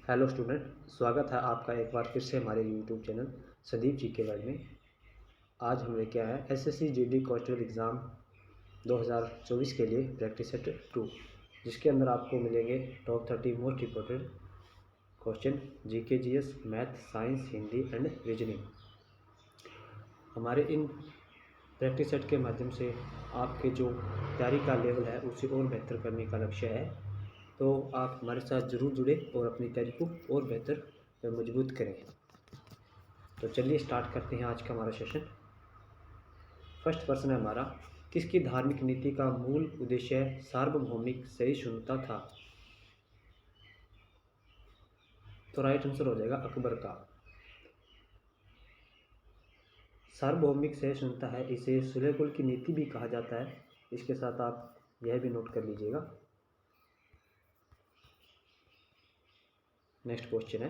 Hello student, स्वागत है आपका एक बार फिर से हमारे यूट्यूब चैनल संदीप जी के वर्ल्ड में। आज हमने क्या है एसएससी जीडी कांस्टेबल एग्ज़ाम 2024 के लिए प्रैक्टिस सेट 2, जिसके अंदर आपको मिलेंगे top 30 most important question GK GS math science Hindi and reasoning. हमारे इन प्रैक्टिस सेट के माध्यम से आपके जो तैयारी का लेवल है उसे और बेहतर करने का लक्ष्य है, तो आप हमारे साथ ज़रूर जुड़े और अपनी तैयारी को और बेहतर व मजबूत करें। तो चलिए स्टार्ट करते हैं आज का हमारा सेशन। फर्स्ट प्रश्न है हमारा, किसकी धार्मिक नीति का मूल उद्देश्य सार्वभौमिक सहिष्णुता था? तो राइट आंसर हो जाएगा अकबर का। सार्वभौमिक सहिष्णुता है, इसे सुलेह की नीति भी कहा जाता है। इसके साथ आप यह भी नोट कर लीजिएगा। नेक्स्ट क्वेश्चन है,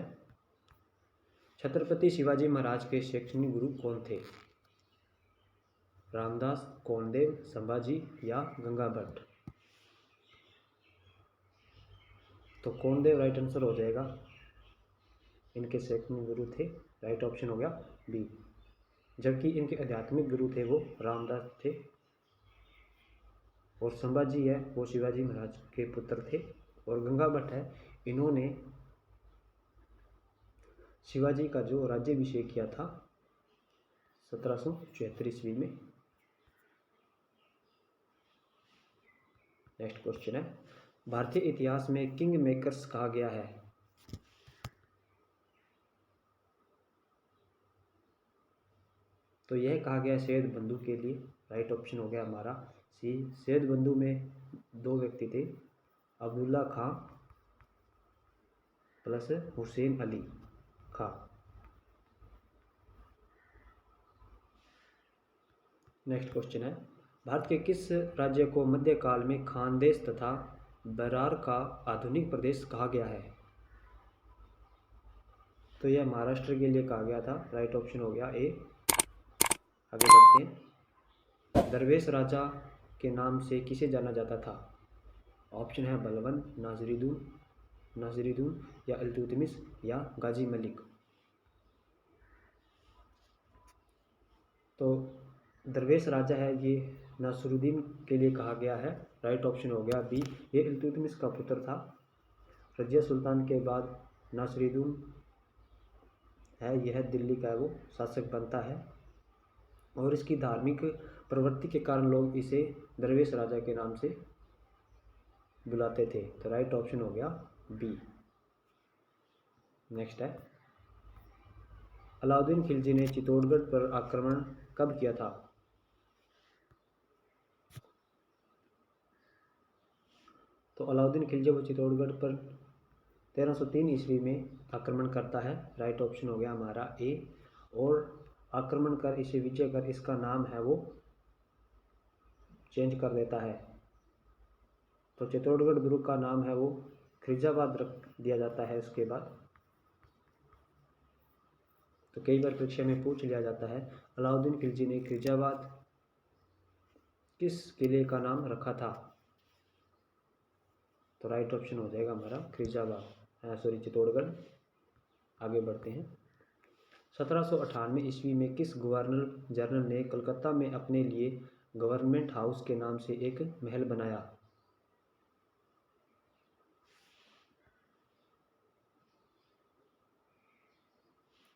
छत्रपति शिवाजी महाराज के शैक्षणिक गुरु कौन थे? रामदास, कोंडदेव, संभाजी या गंगा भट्ट? तो कोंडदेव राइट आंसर हो जाएगा, इनके शैक्षणिक गुरु थे। राइट ऑप्शन हो गया बी। जबकि इनके आध्यात्मिक गुरु थे वो रामदास थे, और संभाजी है वो शिवाजी महाराज के पुत्र थे, और गंगा भट्ट है इन्होंने शिवाजी का जो राज्याभिषेक किया था 1776 ईस्वी में। नेक्स्ट क्वेश्चन है, भारतीय इतिहास में किंग मेकर्स कहा गया है? तो यह कहा गया सैयद बंधु के लिए। राइट ऑप्शन हो गया हमारा सी। सैयद बंधु में दो व्यक्ति थे, अब्दुल्ला खां प्लस हुसैन अली खां। नेक्स्ट क्वेश्चन है, भारत के किस राज्य को मध्यकाल में खानदेश तथा बरार का आधुनिक प्रदेश कहा गया है? तो यह महाराष्ट्र के लिए कहा गया था। राइट ऑप्शन हो गया ए। आगे बढ़ते हैं, दरवेश राजा के नाम से किसे जाना जाता था? ऑप्शन है बलबन, नासिरुद्दीन या इल्तुतमिश या गाजी मलिक। तो दरवेश राजा है ये नासिरुद्दीन के लिए कहा गया है। राइट ऑप्शन हो गया बी, ये इल्तुतमिश का पुत्र था। रजिया सुल्तान के बाद नासिरुद्दीन है, यह दिल्ली का वो शासक बनता है, और इसकी धार्मिक प्रवृत्ति के कारण लोग इसे दरवेश राजा के नाम से बुलाते थे। तो राइट ऑप्शन हो गया बी। नेक्स्ट है, अलाउद्दीन खिलजी ने चित्तौड़गढ़ पर आक्रमण कब किया था? तो अलाउद्दीन खिलजी वो चित्तौड़गढ़ पर 1303 ईस्वी में आक्रमण करता है। राइट ऑप्शन हो गया हमारा ए। और आक्रमण कर इसे विजय कर इसका नाम है वो चेंज कर देता है। तो चित्तौड़गढ़ दुर्ग का नाम है वो खिलजाबाद रख दिया जाता है उसके बाद। तो कई बार परीक्षा में पूछ लिया जाता है, अलाउद्दीन खिलजी ने खिलजाबाद किस किले का नाम रखा था? तो राइट ऑप्शन हो जाएगा हमारा चित्तौड़गढ़। आगे बढ़ते हैं, 1798 ईस्वी में किस गवर्नर जनरल ने कलकत्ता में अपने लिए गवर्नमेंट हाउस के नाम से एक महल बनाया?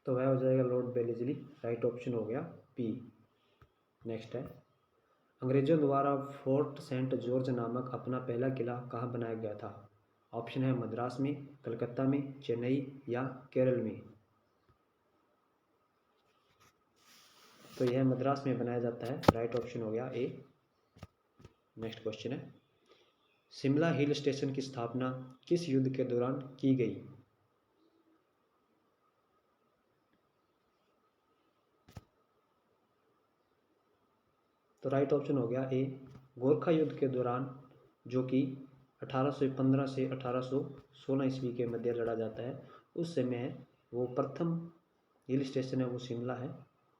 तो वह हो जाएगा लॉर्ड बेलेस्ली। राइट ऑप्शन हो गया पी। नेक्स्ट है, अंग्रेजों द्वारा फोर्ट सेंट जॉर्ज नामक अपना पहला किला कहाँ बनाया गया था? ऑप्शन है मद्रास में, कलकत्ता में, चेन्नई या केरल में। तो यह मद्रास में बनाया जाता है। राइट ऑप्शन हो गया ए। नेक्स्ट क्वेश्चन है, शिमला हिल स्टेशन की स्थापना किस युद्ध के दौरान की गई? तो राइट ऑप्शन हो गया ए, गोरखा युद्ध के दौरान, जो कि 1815 से 1816 ईस्वी के मध्य लड़ा जाता है। उस समय वो प्रथम हिल स्टेशन है वो शिमला है,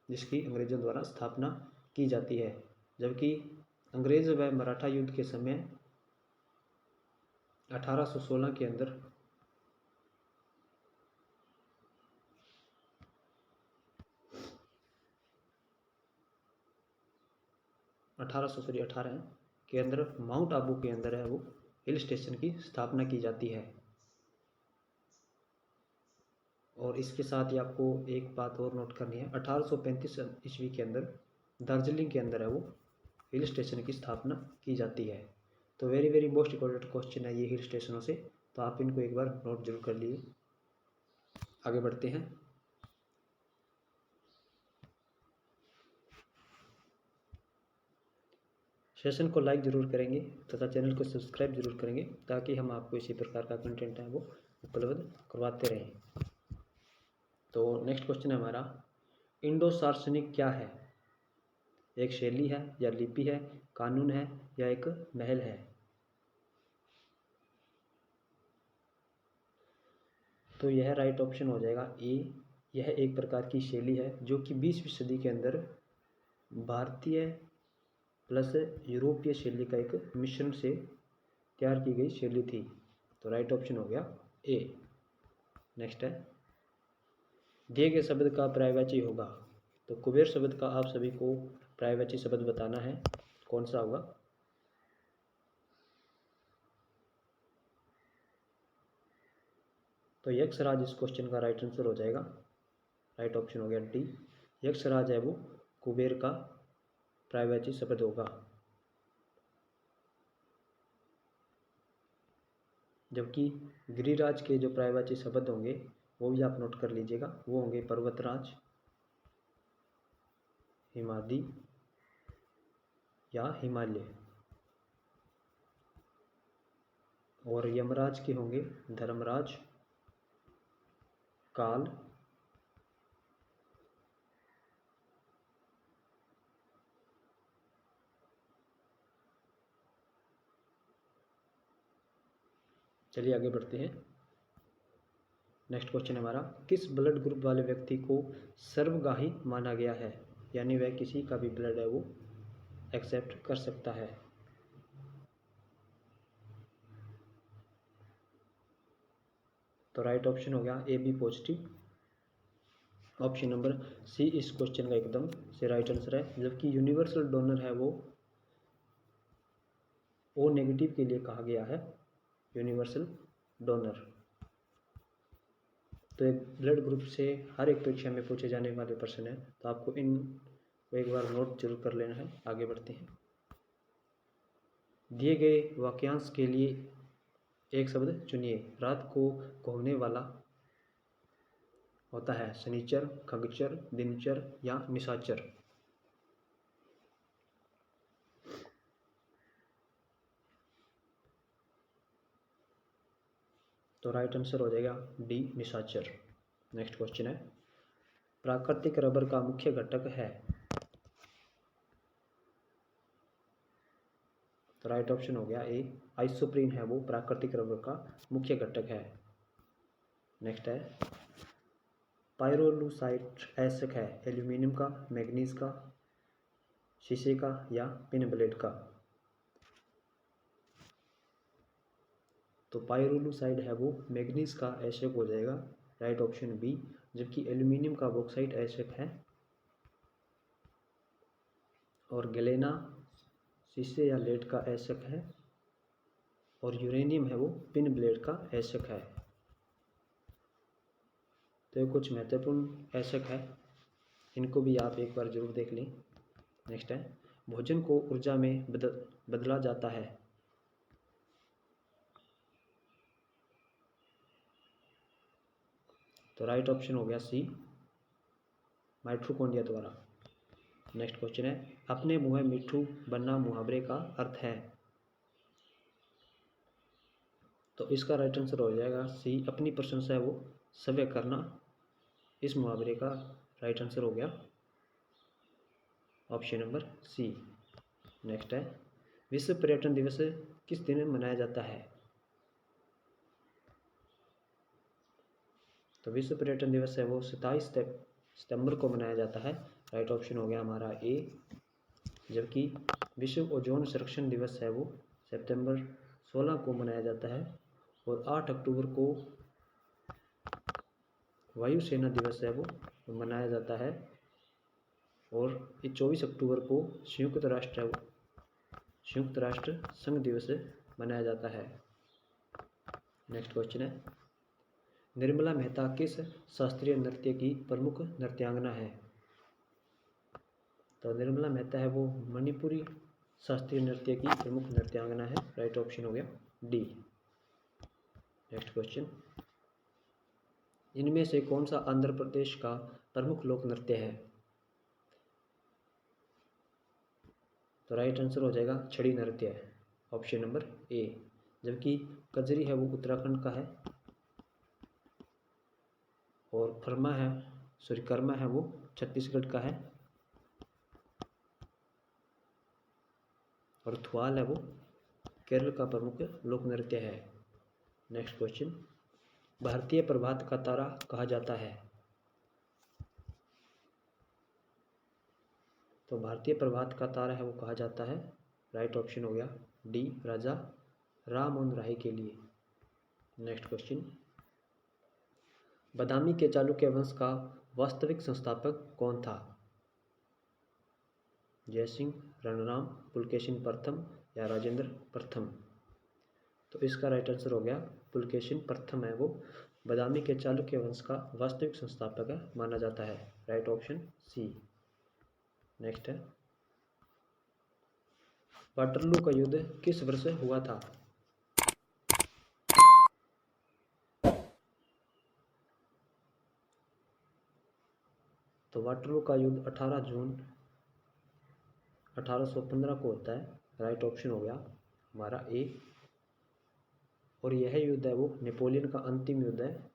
जिसकी अंग्रेजों द्वारा स्थापना की जाती है। जबकि अंग्रेज व मराठा युद्ध के समय 1816 के अंदर 1818 के अंदर माउंट आबू के अंदर है वो हिल स्टेशन की स्थापना की जाती है। और इसके साथ ही आपको एक बात और नोट करनी है, 1835 ईस्वी के अंदर दार्जिलिंग के अंदर है वो हिल स्टेशन की स्थापना की जाती है। तो very very most important question है ये हिल स्टेशनों से, तो आप इनको एक बार नोट जरूर कर लीजिए। आगे बढ़ते हैं। सेशन को लाइक ज़रूर करेंगे तथा चैनल को सब्सक्राइब जरूर करेंगे ताकि हम आपको इसी प्रकार का कंटेंट है वो उपलब्ध करवाते रहें। तो नेक्स्ट क्वेश्चन है हमारा, इंडो सार्वजनिक क्या है? एक शैली है या लिपि है, कानून है या एक महल है? तो यह राइट ऑप्शन हो जाएगा ए। यह एक प्रकार की शैली है जो कि 20वीं सदी के अंदर भारतीय प्लस यूरोपीय शैली का एक मिश्रण से तैयार की गई शैली थी। तो राइट ऑप्शन हो गया ए। नेक्स्ट है, दिए गए शब्द का पर्यायवाची होगा। तो कुबेर शब्द का आप सभी को पर्यायवाची शब्द बताना है, कौन सा होगा? तो यक्षराज इस क्वेश्चन का राइट आंसर हो जाएगा। राइट ऑप्शन हो गया डी। यक्षराज है वो कुबेर का पर्यायवाची शब्द होगा। जबकि गिरिराज के जो पर्यायवाची शब्द होंगे वो भी आप नोट कर लीजिएगा, वो होंगे पर्वतराज, हिमाद्री या हिमालय। और यमराज के होंगे धर्मराज, काल, चलिए आगे बढ़ते हैं। नेक्स्ट क्वेश्चन हमारा, किस ब्लड ग्रुप वाले व्यक्ति को सर्वगाही माना गया है? यानी वह किसी का भी ब्लड है वो एक्सेप्ट कर सकता है। तो राइट ऑप्शन हो गया A B positive. Option number C इस क्वेश्चन का एकदम से राइट आंसर है। जबकि यूनिवर्सल डोनर है वो ओ नेगेटिव के लिए कहा गया है, यूनिवर्सल डोनर। तो एक ब्लड ग्रुप से हर एक परीक्षा में पूछे जाने वाले प्रश्न है, तो आपको इन को एक बार नोट जरूर कर लेना है। आगे बढ़ते हैं। दिए गए वाक्यांश के लिए एक शब्द चुनिए। रात को घूमने वाला होता है शनिचर, खगचर, दिनचर या निशाचर। तो राइट आंसर हो जाएगा डी निशाचर। नेक्स्ट क्वेश्चन है, प्राकृतिक रबर का मुख्य घटक है? तो राइट ऑप्शन हो गया ए आइसोप्रीन है वो प्राकृतिक रबर का मुख्य घटक है। नेक्स्ट है, पाइरोलूसाइट ऐसक है एल्यूमिनियम का, मैग्नीज का, शीशे का या पिन ब्लेड का? तो पाइरोलूसाइड है वो मैग्नीज का ऐसक हो जाएगा, राइट ऑप्शन बी। जबकि एल्यूमिनियम का बॉक्साइट ऐसक है। और गैलेना शीशे या लेड का ऐसक है। और यूरेनियम है वो पिन ब्लेड का ऐसक है। तो ये कुछ महत्वपूर्ण ऐसक है, इनको भी आप एक बार जरूर देख लें। नेक्स्ट है, भोजन को ऊर्जा में बदला जाता है? तो राइट ऑप्शन हो गया सी माइटोकॉन्ड्रिया द्वारा। नेक्स्ट क्वेश्चन है, अपने मुँह मिट्ठू बनना मुहावरे का अर्थ है? तो इसका राइट आंसर हो जाएगा सी अपनी प्रशंसा है वो सव्य करना। इस मुहावरे का राइट आंसर हो गया ऑप्शन नंबर सी। नेक्स्ट है, विश्व पर्यटन दिवस किस दिन मनाया जाता है? तो विश्व पर्यटन दिवस है वो 27 सितंबर को मनाया जाता है। राइट ऑप्शन हो गया हमारा ए। जबकि विश्व ओजोन संरक्षण दिवस है वो सितंबर 16 को मनाया जाता है। और 8 अक्टूबर को वायुसेना दिवस है वो मनाया जाता है। और 24 अक्टूबर को संयुक्त राष्ट्र संयुक्त राष्ट्र संघ दिवस मनाया जाता है। नेक्स्ट क्वेश्चन है, निर्मला मेहता किस शास्त्रीय नृत्य की प्रमुख नृत्यांगना है? तो निर्मला मेहता है वो मणिपुरी शास्त्रीय नृत्य की प्रमुख नृत्यांगना है। राइट ऑप्शन हो गया डी। नेक्स्ट क्वेश्चन, इनमें से कौन सा आंध्र प्रदेश का प्रमुख लोक नृत्य है? तो राइट आंसर हो जाएगा छड़ी नृत्य, ऑप्शन नंबर ए। जबकि कजरी है वो उत्तराखंड का है, और कर्मा है वो छत्तीसगढ़ का है, और थुआल है वो केरल का प्रमुख लोक नृत्य है। नेक्स्ट क्वेश्चन, भारतीय प्रभात का तारा कहा जाता है? तो भारतीय प्रभात का तारा है वो कहा जाता है, राइट ऑप्शन हो गया डी, राजा राममोहन राय के लिए। नेक्स्ट क्वेश्चन, बादामी के चालुक्य वंश का वास्तविक संस्थापक कौन था? जयसिंह, रणराम, पुलकेशिन प्रथम या राजेंद्र प्रथम? तो इसका राइट आंसर हो गया पुलकेशिन प्रथम है वो बादामी के चालुक्य वंश का वास्तविक संस्थापक है माना जाता है। Right option C. नेक्स्ट है, वाटरलू का युद्ध किस वर्ष हुआ था? तो वाटरलू का युद्ध 18 जून 1815 को होता है। राइट ऑप्शन हो गया हमारा ए। और यह युद्ध है वो नेपोलियन का अंतिम युद्ध है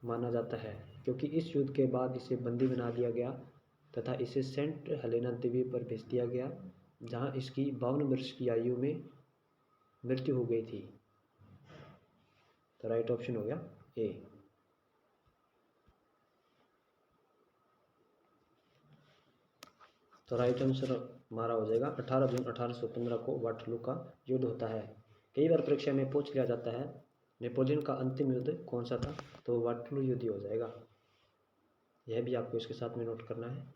माना जाता है, क्योंकि इस युद्ध के बाद इसे बंदी बना लिया गया तथा इसे सेंट हेलेना द्वीप पर भेज दिया गया, जहां इसकी 52 वर्ष की आयु में मृत्यु हो गई थी। तो राइट ऑप्शन हो गया ए। तो राइट आंसर हमारा हो जाएगा 18 जून 1815 को वाटरलू का युद्ध होता है। कई बार परीक्षा में पूछ लिया जाता है नेपोलियन का अंतिम युद्ध कौन सा था, तो वाटरलू युद्ध ही हो जाएगा। यह भी आपको इसके साथ में नोट करना है।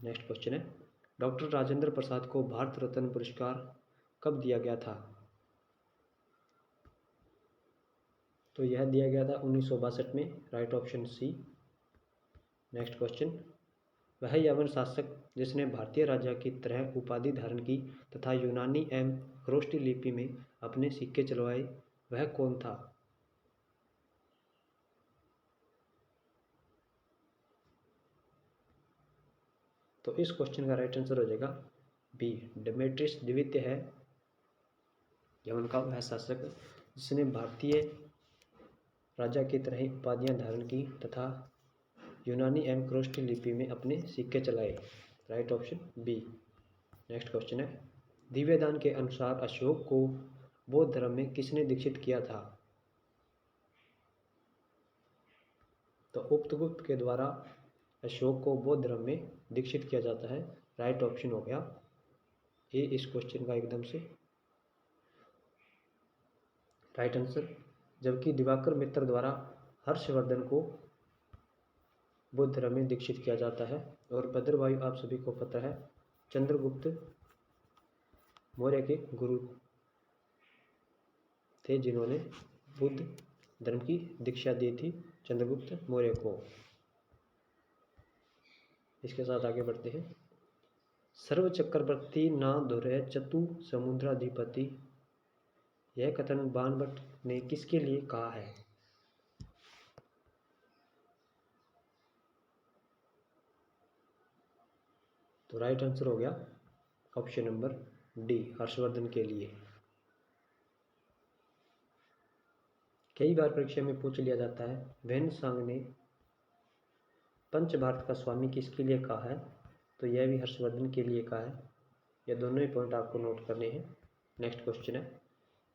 नेक्स्ट क्वेश्चन है, डॉक्टर राजेंद्र प्रसाद को भारत रत्न पुरस्कार कब दिया गया था? तो यह दिया गया था 1962 में। Right option C. Next question, वह यवन शासक जिसने भारतीय राजा की तरह उपाधि धारण की तथा यूनानी एवं खरोष्टी लिपि में अपने सिक्के चलवाए, वह कौन था? तो इस क्वेश्चन का राइट आंसर हो जाएगा बी, डेमेट्रियस द्वितीय है यवन का वह शासक जिसने भारतीय राजा की तरह ही उपाधियां धारण की तथा यूनानी एवं खरोष्टी लिपि में अपने सिक्के चलाए। Right option B. Next question है, दिव्यदान के अनुसार अशोक को बौद्ध धर्म में किसने दीक्षित किया था? तो उपगुप्त के द्वारा अशोक को बौद्ध धर्म में दीक्षित किया जाता है। राइट ऑप्शन हो गया ए इस क्वेश्चन का एकदम से राइट आंसर। जबकि दिवाकर मित्र द्वारा हर्षवर्धन को बौद्ध धर्म में दीक्षित किया जाता है। और भद्रवायु आप सभी को पता है चंद्रगुप्त मौर्य के गुरु थे, जिन्होंने बुद्ध धर्म की दीक्षा दी थी चंद्रगुप्त मौर्य को। इसके साथ आगे बढ़ते हैं, सर्व चक्रवर्ती ना धुरे चतु समुद्राधिपति, यह कथन बाणभट्ट ने किसके लिए कहा है? तो राइट आंसर हो गया ऑप्शन नंबर डी, हर्षवर्धन के लिए। कई बार परीक्षा में पूछ लिया जाता है वेन-सांग ने पंच भारत का स्वामी किसके लिए कहा है? तो यह भी हर्षवर्धन के लिए कहा है। यह दोनों ही पॉइंट आपको नोट करने हैं। नेक्स्ट क्वेश्चन है,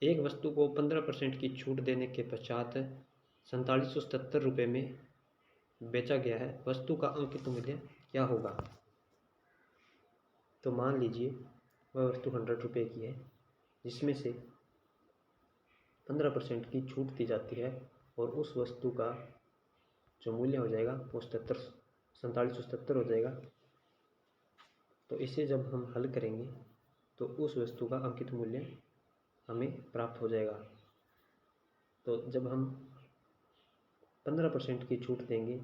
एक वस्तु को 15% की छूट देने के पश्चात 4777 रुपये में बेचा गया है, वस्तु का अंकित मूल्य क्या होगा? तो मान लीजिए वह वस्तु 100 रुपये की है, जिसमें से 15% की छूट दी जाती है, और उस वस्तु का जो मूल्य हो जाएगा वो 4777 हो जाएगा। तो इसे जब हम हल करेंगे तो उस वस्तु का अंकित मूल्य हमें प्राप्त हो जाएगा। तो जब हम 15% की छूट देंगे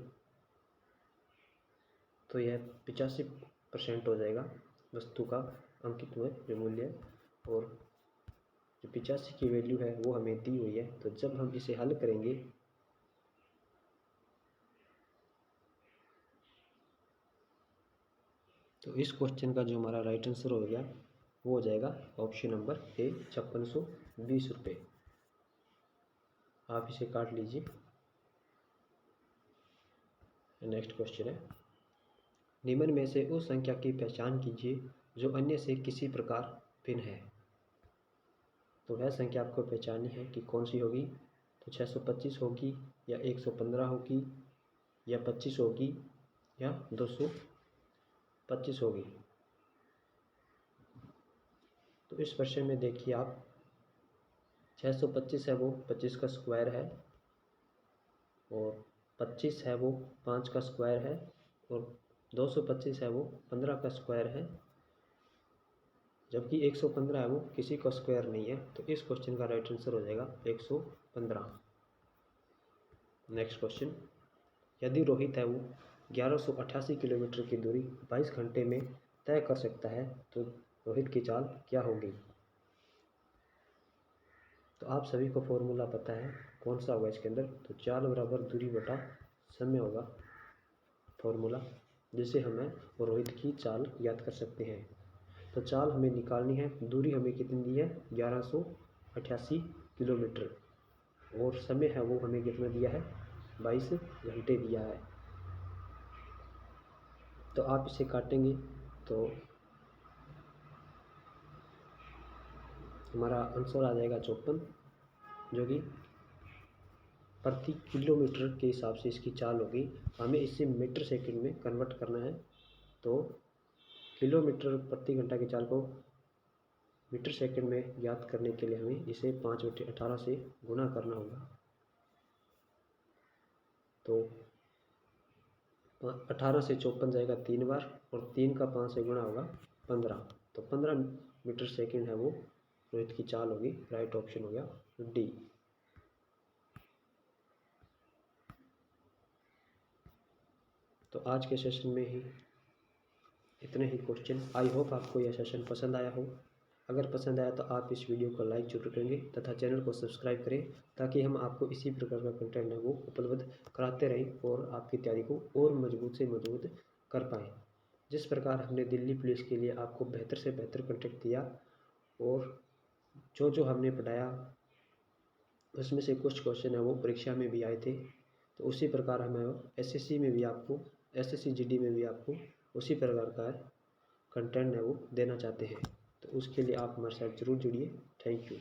तो यह 85% हो जाएगा वस्तु का अंकित हुआ जो मूल्य, और जो 85 की वैल्यू है वो हमें दी हुई है। तो जब हम इसे हल करेंगे तो इस क्वेश्चन का जो हमारा राइट आंसर हो गया वो हो जाएगा ऑप्शन नंबर ए, 5620 रुपये। आप इसे काट लीजिए। नेक्स्ट क्वेश्चन है, निम्न में से उस संख्या की पहचान कीजिए जो अन्य से किसी प्रकार भिन्न है। तो वह संख्या आपको पहचाननी है कि कौन सी होगी। तो 625 होगी या 115 होगी या 25 होगी या 225 होगी। तो इस प्रश्न में देखिए आप, 625 है वो 25 का स्क्वायर है, और 25 है वो 5 का स्क्वायर है, और 225 है वो 15 का स्क्वायर है, जबकि 115 है वो किसी का स्क्वायर नहीं है। तो इस क्वेश्चन का राइट आंसर हो जाएगा 115। नेक्स्ट क्वेश्चन, यदि रोहित है वो 1188 किलोमीटर की दूरी 22 घंटे में तय कर सकता है तो रोहित की चाल क्या होगी। तो आप सभी को फॉर्मूला पता है कौन सा होगा इसके अंदर। तो चाल बराबर दूरी बटा समय होगा फॉर्मूला, जिससे हमें रोहित की चाल याद कर सकते हैं। तो चाल हमें निकालनी है, दूरी हमें कितनी दी है 1188 किलोमीटर, और समय है वो हमें कितना दिया है 22 घंटे दिया है। तो आप इसे काटेंगे तो हमारा आंसर आ जाएगा 54, जो कि प्रति किलोमीटर के हिसाब से इसकी चाल होगी। हमें इसे मीटर सेकंड में कन्वर्ट करना है। तो किलोमीटर प्रति घंटा की चाल को मीटर सेकंड में ज्ञात करने के लिए हमें इसे 5/18 से गुणा करना होगा। तो 18 से 54 जाएगा 3 बार, और 3 का 5 से गुणा होगा 15। तो 15 मीटर सेकंड है वो रोहित की चाल होगी। राइट ऑप्शन हो गया डी। तो आज के सेशन में ही इतने ही क्वेश्चन। आई होप आपको यह सेशन पसंद आया हो। अगर पसंद आया तो आप इस वीडियो को लाइक जरूर करेंगे तथा चैनल को सब्सक्राइब करें, ताकि हम आपको इसी प्रकार का कंटेंट है वो उपलब्ध कराते रहें और आपकी तैयारी को और मजबूत से मजबूत कर पाएँ। जिस प्रकार हमने दिल्ली पुलिस के लिए आपको बेहतर से बेहतर कंटेंट दिया, और जो हमने पढ़ाया उसमें से कुछ क्वेश्चन है वो परीक्षा में भी आए थे। तो उसी प्रकार हमें एसएससी में भी आपको, एसएससी जीडी में भी आपको उसी प्रकार का कंटेंट है वो देना चाहते हैं। तो उसके लिए आप हमारे साथ ज़रूर जुड़िए। Thank you.